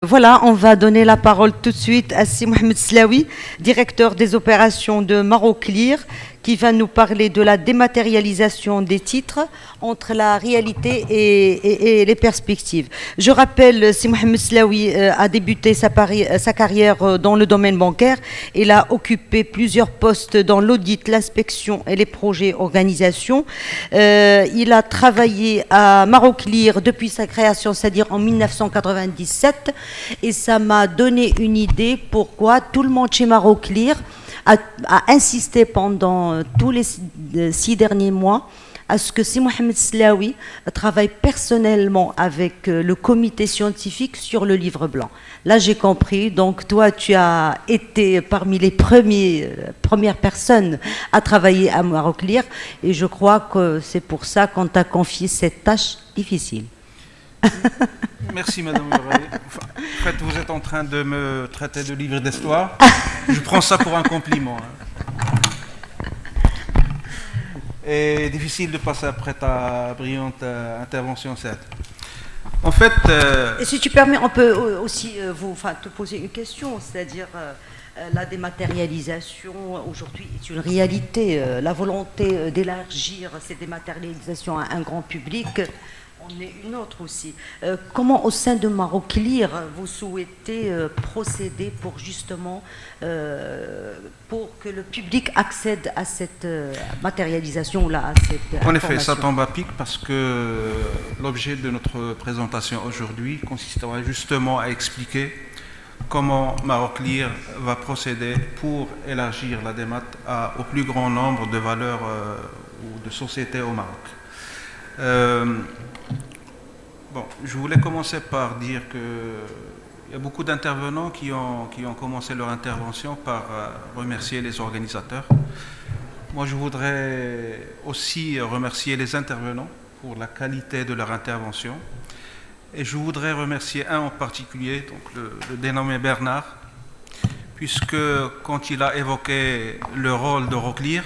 Voilà, on va donner la parole tout de suite à Si Mohamed Slaoui, directeur des opérations de Maroclear, qui va nous parler de la dématérialisation des titres entre la réalité et les perspectives. Je rappelle, Si Mohamed Slaoui a débuté sa carrière dans le domaine bancaire. Il a occupé plusieurs postes dans l'audit, l'inspection et les projets organisation. Il a travaillé à Maroclear depuis sa création, c'est-à-dire en 1997. Et ça m'a donné une idée pourquoi tout le monde chez Maroclear a insisté pendant tous les 6 derniers mois à ce que Si Mohamed Slaoui travaille personnellement avec le comité scientifique sur le livre blanc. Là, j'ai compris. Donc, toi, tu as été parmi les premières personnes à travailler à Maroclear. Et je crois que c'est pour ça qu'on t'a confié cette tâche difficile. Merci Madame Murray. En fait, vous êtes en train de me traiter de livre d'histoire. Je prends ça pour un compliment. Et difficile de passer après ta brillante intervention, Saad. En fait... Et si tu permets, on peut aussi te poser une question, c'est-à-dire la dématérialisation aujourd'hui est une réalité. La volonté d'élargir cette dématérialisation à un grand public on est une autre aussi. Comment au sein de Maroclear vous souhaitez procéder pour justement pour que le public accède à cette matérialisation là, à cette En information. effet, ça tombe à pic parce que l'objet de notre présentation aujourd'hui consistera justement à expliquer comment Maroclear va procéder pour élargir la démat au plus grand nombre de valeurs ou de sociétés au Maroc. Bon, je voulais commencer par dire qu'il y a beaucoup d'intervenants qui ont commencé leur intervention par remercier les organisateurs. Moi, je voudrais aussi remercier les intervenants pour la qualité de leur intervention. Et je voudrais remercier un en particulier, donc le dénommé Bernard, puisque quand il a évoqué le rôle de Maroclear,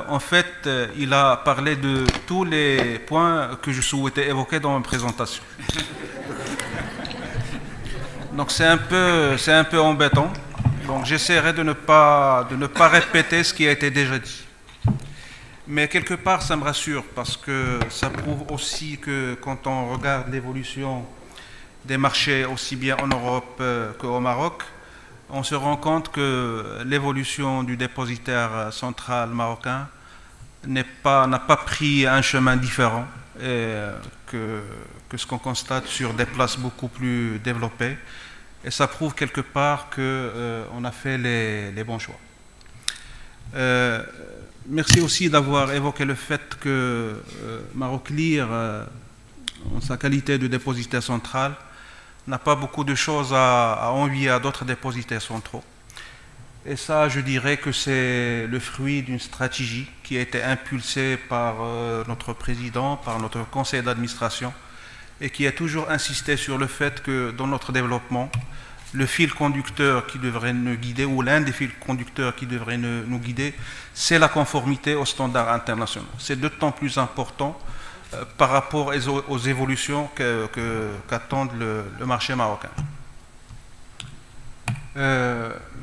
en fait, il a parlé de tous les points que je souhaitais évoquer dans ma présentation. Donc c'est un peu embêtant. Donc j'essaierai de ne pas répéter ce qui a été déjà dit. Mais quelque part, ça me rassure parce que ça prouve aussi que quand on regarde l'évolution des marchés aussi bien en Europe qu'au Maroc, on se rend compte que l'évolution du dépositaire central marocain n'a pas pris un chemin différent que ce qu'on constate sur des places beaucoup plus développées. Et ça prouve quelque part qu'on a fait les bons choix. Merci aussi d'avoir évoqué le fait que Maroclear, en sa qualité de dépositaire central, n'a pas beaucoup de choses à envier à d'autres dépositaires centraux. Et ça, je dirais que c'est le fruit d'une stratégie qui a été impulsée par notre président, par notre conseil d'administration, et qui a toujours insisté sur le fait que dans notre développement, le fil conducteur qui devrait nous guider, ou l'un des fils conducteurs qui devrait nous guider, c'est la conformité aux standards internationaux. C'est d'autant plus important par rapport aux évolutions qu'attendent le marché marocain.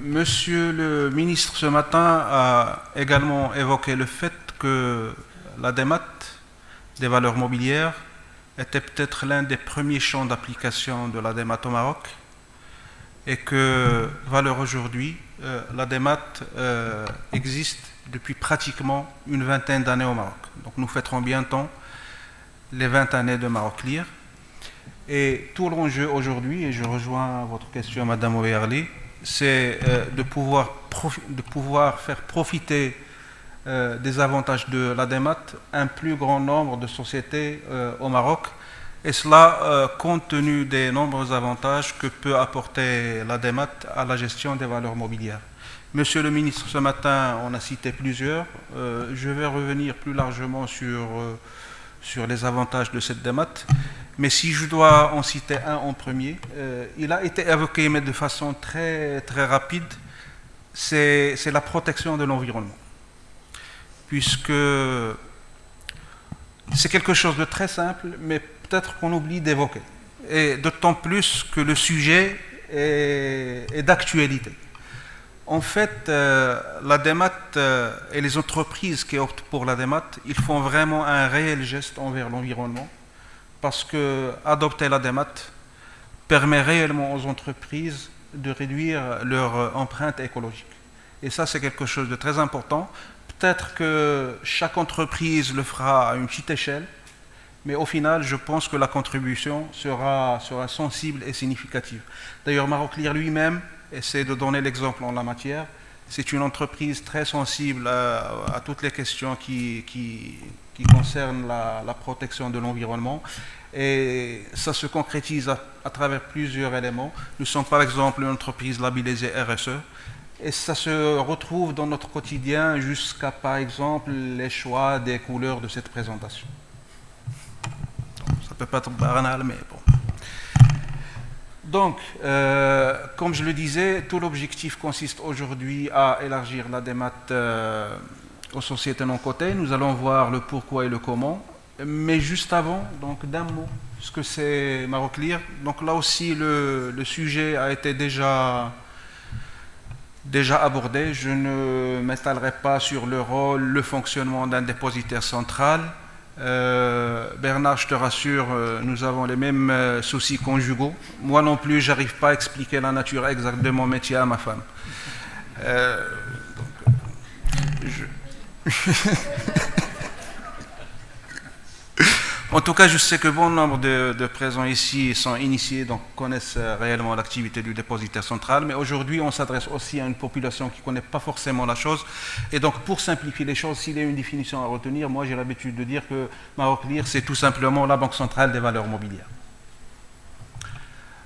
Monsieur le ministre, ce matin, a également évoqué le fait que la démat des valeurs mobilières était peut-être l'un des premiers champs d'application de la démat au Maroc et que, valeur aujourd'hui, la démat existe depuis pratiquement une vingtaine d'années au Maroc. Donc nous fêterons bientôt les 20 années de Maroclear. Et tout l'enjeu aujourd'hui, et je rejoins votre question, Madame Ouéarli, c'est de pouvoir faire profiter des avantages de la démat un plus grand nombre de sociétés au Maroc, et cela compte tenu des nombreux avantages que peut apporter la démat à la gestion des valeurs mobilières. Monsieur le ministre, ce matin, on a cité plusieurs. Je vais revenir plus largement sur les avantages de cette démat. Mais si je dois en citer un en premier, il a été évoqué, mais de façon très, très rapide, c'est la protection de l'environnement. Puisque c'est quelque chose de très simple, mais peut-être qu'on oublie d'évoquer. et d'autant plus que le sujet est d'actualité. En fait, la démat et les entreprises qui optent pour la démat, ils font vraiment un réel geste envers l'environnement, parce que adopter la démat permet réellement aux entreprises de réduire leur empreinte écologique. Et ça, c'est quelque chose de très important. Peut-être que chaque entreprise le fera à une petite échelle, mais au final, je pense que la contribution sera sensible et significative. D'ailleurs, Maroclear lui-même essaie de donner l'exemple en la matière. C'est une entreprise très sensible à toutes les questions qui concernent la protection de l'environnement. Et ça se concrétise à travers plusieurs éléments. Nous sommes par exemple une entreprise labellisée RSE. Et ça se retrouve dans notre quotidien jusqu'à, par exemple, les choix des couleurs de cette présentation. Ça peut pas être banal, mais bon. Donc, comme je le disais, tout l'objectif consiste aujourd'hui à élargir la démat aux sociétés non cotées. Nous allons voir le pourquoi et le comment. Mais juste avant, donc d'un mot, ce que c'est Maroclear. Donc là aussi, le sujet a été déjà abordé. Je ne m'étalerai pas sur le rôle, le fonctionnement d'un dépositaire central. Bernard, je te rassure, nous avons les mêmes soucis conjugaux. Moi non plus, j'arrive pas à expliquer la nature exacte de mon métier à ma femme. En tout cas, je sais que bon nombre de présents ici sont initiés, donc connaissent réellement l'activité du dépositaire central, mais aujourd'hui, on s'adresse aussi à une population qui ne connaît pas forcément la chose. Et donc, pour simplifier les choses, s'il y a une définition à retenir, moi j'ai l'habitude de dire que Maroclear, c'est tout simplement la Banque centrale des valeurs mobilières.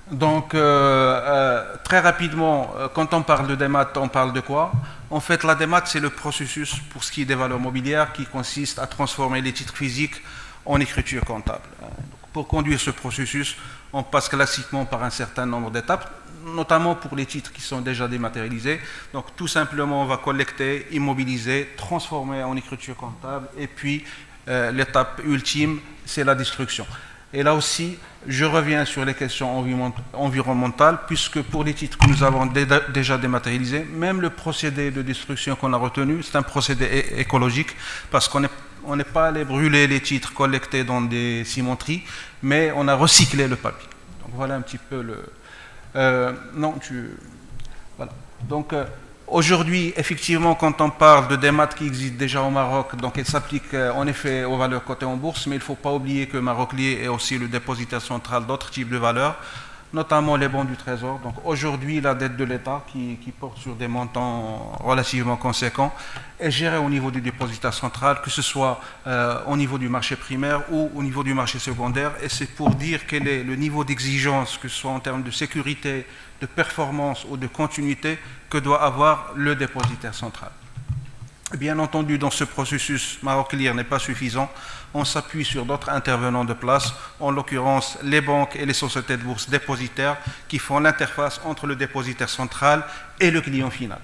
Donc, très rapidement, quand on parle de démat, on parle de quoi? En fait, la démat, c'est le processus pour ce qui est des valeurs mobilières qui consiste à transformer les titres physiques en écriture comptable. Donc, pour conduire ce processus, on passe classiquement par un certain nombre d'étapes, notamment pour les titres qui sont déjà dématérialisés. Donc, tout simplement, on va collecter, immobiliser, transformer en écriture comptable, et puis l'étape ultime, c'est la destruction. Et là aussi, je reviens sur les questions environnementales, puisque pour les titres que nous avons déjà dématérialisés, même le procédé de destruction qu'on a retenu, c'est un procédé écologique, parce qu'on n'est pas allé brûler les titres collectés dans des cimenteries, mais on a recyclé le papier. Donc voilà un petit peu le... Voilà. Donc aujourd'hui, effectivement, quand on parle de démat qui existe déjà au Maroc, donc elle s'applique en effet aux valeurs cotées en bourse, mais il ne faut pas oublier que Maroclear est aussi le dépositaire central d'autres types de valeurs, notamment les bons du Trésor. Donc aujourd'hui, la dette de l'État, qui porte sur des montants relativement conséquents, est gérée au niveau du dépositaire central, que ce soit au niveau du marché primaire ou au niveau du marché secondaire. Et c'est pour dire quel est le niveau d'exigence, que ce soit en termes de sécurité, de performance ou de continuité, que doit avoir le dépositaire central. Bien entendu, dans ce processus, Maroclear n'est pas suffisant. On s'appuie sur d'autres intervenants de place, en l'occurrence les banques et les sociétés de bourse dépositaires, qui font l'interface entre le dépositaire central et le client final.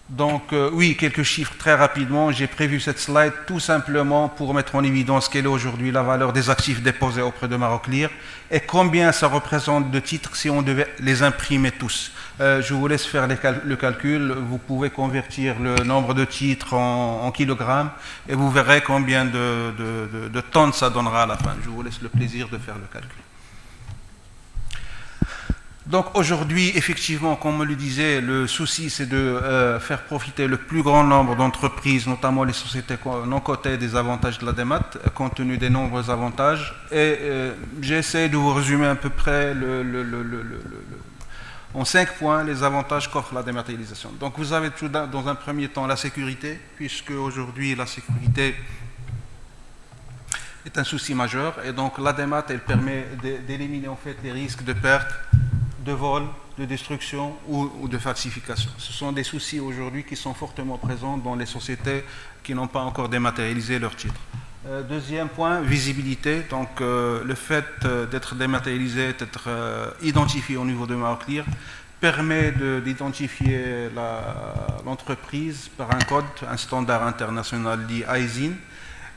Donc oui, quelques chiffres très rapidement. J'ai prévu cette slide tout simplement pour mettre en évidence quelle est aujourd'hui la valeur des actifs déposés auprès de Maroclear et combien ça représente de titres si on devait les imprimer tous. Je vous laisse faire le calcul. Vous pouvez convertir le nombre de titres en kilogrammes et vous verrez combien de tonnes ça donnera à la fin. Je vous laisse le plaisir de faire le calcul. Donc aujourd'hui, effectivement, comme on le disait, le souci c'est de faire profiter le plus grand nombre d'entreprises, notamment les sociétés non cotées, des avantages de la démat, compte tenu des nombreux avantages. Et j'ai essayé de vous résumer à peu près en 5 points les avantages qu'offre la dématérialisation. Donc vous avez tout dans un premier temps la sécurité, puisque aujourd'hui la sécurité est un souci majeur, et donc la démat elle permet d'éliminer en fait les risques de perte, de vol, de destruction ou de falsification. Ce sont des soucis aujourd'hui qui sont fortement présents dans les sociétés qui n'ont pas encore dématérialisé leurs titres. Deuxième point, visibilité. Donc le fait d'être dématérialisé, d'être identifié au niveau de Maroclear permet d'identifier l'entreprise par un code, un standard international dit ISIN.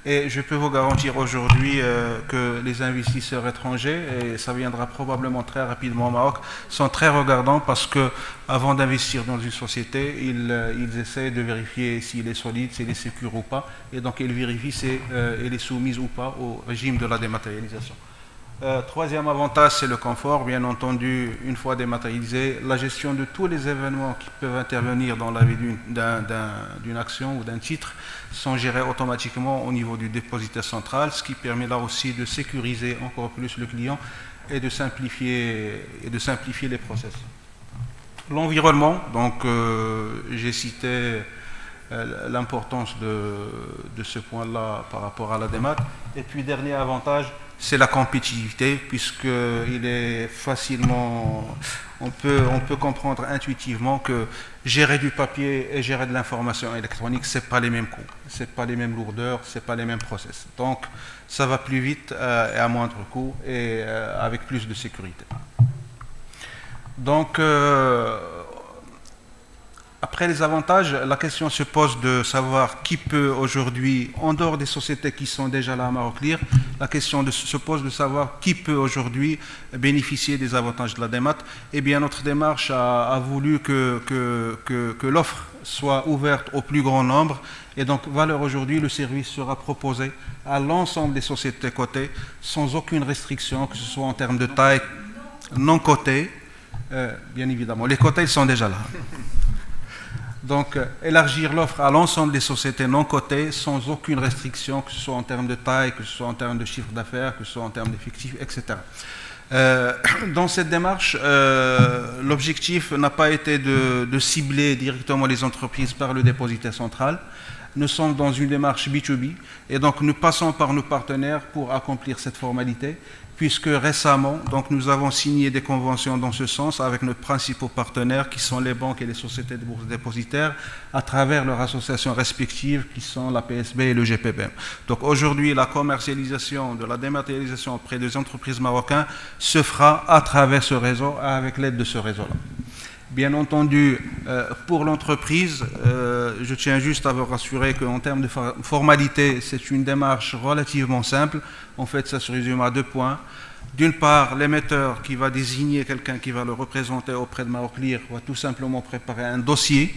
Et je peux vous garantir aujourd'hui que les investisseurs étrangers, et ça viendra probablement très rapidement au Maroc, sont très regardants parce que avant d'investir dans une société, ils essaient de vérifier s'il est solide, s'il est sécure ou pas, et donc ils vérifient si elle est soumise ou pas au régime de la dématérialisation. Troisième avantage, c'est le confort. Bien entendu, une fois dématérialisé, la gestion de tous les événements qui peuvent intervenir dans la vie d'une action ou d'un titre sont gérés automatiquement au niveau du dépositaire central, ce qui permet là aussi de sécuriser encore plus le client et de simplifier les process. L'environnement, donc j'ai cité l'importance de ce point-là par rapport à la démat. Et puis dernier avantage, c'est la compétitivité, puisqu'il est facilement, on peut comprendre intuitivement que gérer du papier et gérer de l'information électronique, c'est pas les mêmes coûts, c'est pas les mêmes lourdeurs, c'est pas les mêmes process. Donc ça va plus vite et à moindre coût et avec plus de sécurité. Donc après les avantages, la question se pose de savoir qui peut aujourd'hui, en dehors des sociétés qui sont déjà là à Maroclear, la question se pose de savoir qui peut aujourd'hui bénéficier des avantages de la démat. Eh bien, notre démarche a voulu que l'offre soit ouverte au plus grand nombre. Et donc, valeur aujourd'hui, le service sera proposé à l'ensemble des sociétés cotées, sans aucune restriction, que ce soit en termes de taille, non cotées, bien évidemment. Les cotés, ils sont déjà là. Donc, élargir l'offre à l'ensemble des sociétés non cotées sans aucune restriction, que ce soit en termes de taille, que ce soit en termes de chiffre d'affaires, que ce soit en termes d'effectifs, etc. Dans cette démarche, l'objectif n'a pas été de cibler directement les entreprises par le dépositaire central. Nous sommes dans une démarche B2B et donc nous passons par nos partenaires pour accomplir cette formalité, puisque récemment, donc, nous avons signé des conventions dans ce sens avec nos principaux partenaires qui sont les banques et les sociétés de bourse dépositaires à travers leurs associations respectives qui sont la PSB et le GPBM. Donc aujourd'hui, la commercialisation de la dématérialisation auprès des entreprises marocaines se fera à travers ce réseau, avec l'aide de ce réseau-là. Bien entendu, pour l'entreprise, je tiens juste à vous rassurer qu'en termes de formalité, c'est une démarche relativement simple. En fait, ça se résume à 2 points. D'une part, l'émetteur qui va désigner quelqu'un qui va le représenter auprès de Maroclear va tout simplement préparer un dossier,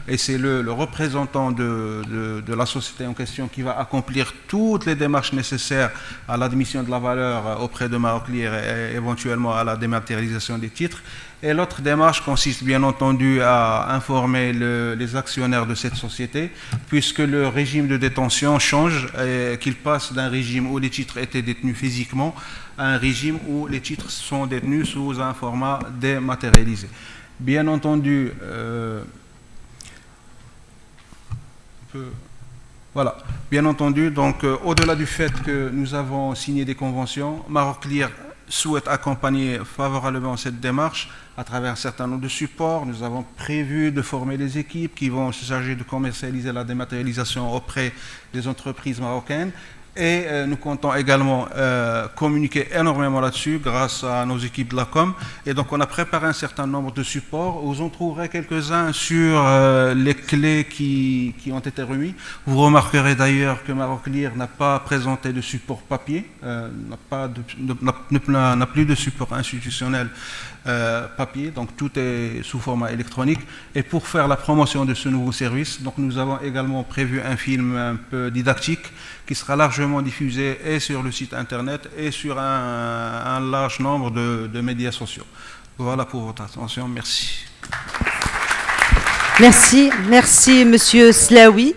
et c'est le représentant de la société en question qui va accomplir toutes les démarches nécessaires à l'admission de la valeur auprès de Maroclear et éventuellement à la dématérialisation des titres. Et l'autre démarche consiste bien entendu à informer les actionnaires de cette société, puisque le régime de détention change et qu'il passe d'un régime où les titres étaient détenus physiquement à un régime où les titres sont détenus sous un format dématérialisé. Bien entendu, voilà. Bien entendu, donc au-delà du fait que nous avons signé des conventions, Maroclear souhaite accompagner favorablement cette démarche à travers un certain nombre de supports. Nous avons prévu de former les équipes qui vont se charger de commercialiser la dématérialisation auprès des entreprises marocaines. Et nous comptons également communiquer énormément là-dessus grâce à nos équipes de la com. Et donc on a préparé un certain nombre de supports. Vous en trouverez quelques-uns sur les clés qui ont été remis. Vous remarquerez d'ailleurs que Maroclear n'a pas présenté de support papier, n'a plus de support institutionnel papier, donc tout est sous format électronique. Et pour faire la promotion de ce nouveau service, donc nous avons également prévu un film un peu didactique qui sera largement diffusé et sur le site internet et sur un large nombre de médias sociaux. Voilà pour votre attention. Merci. Merci, Monsieur Slaoui.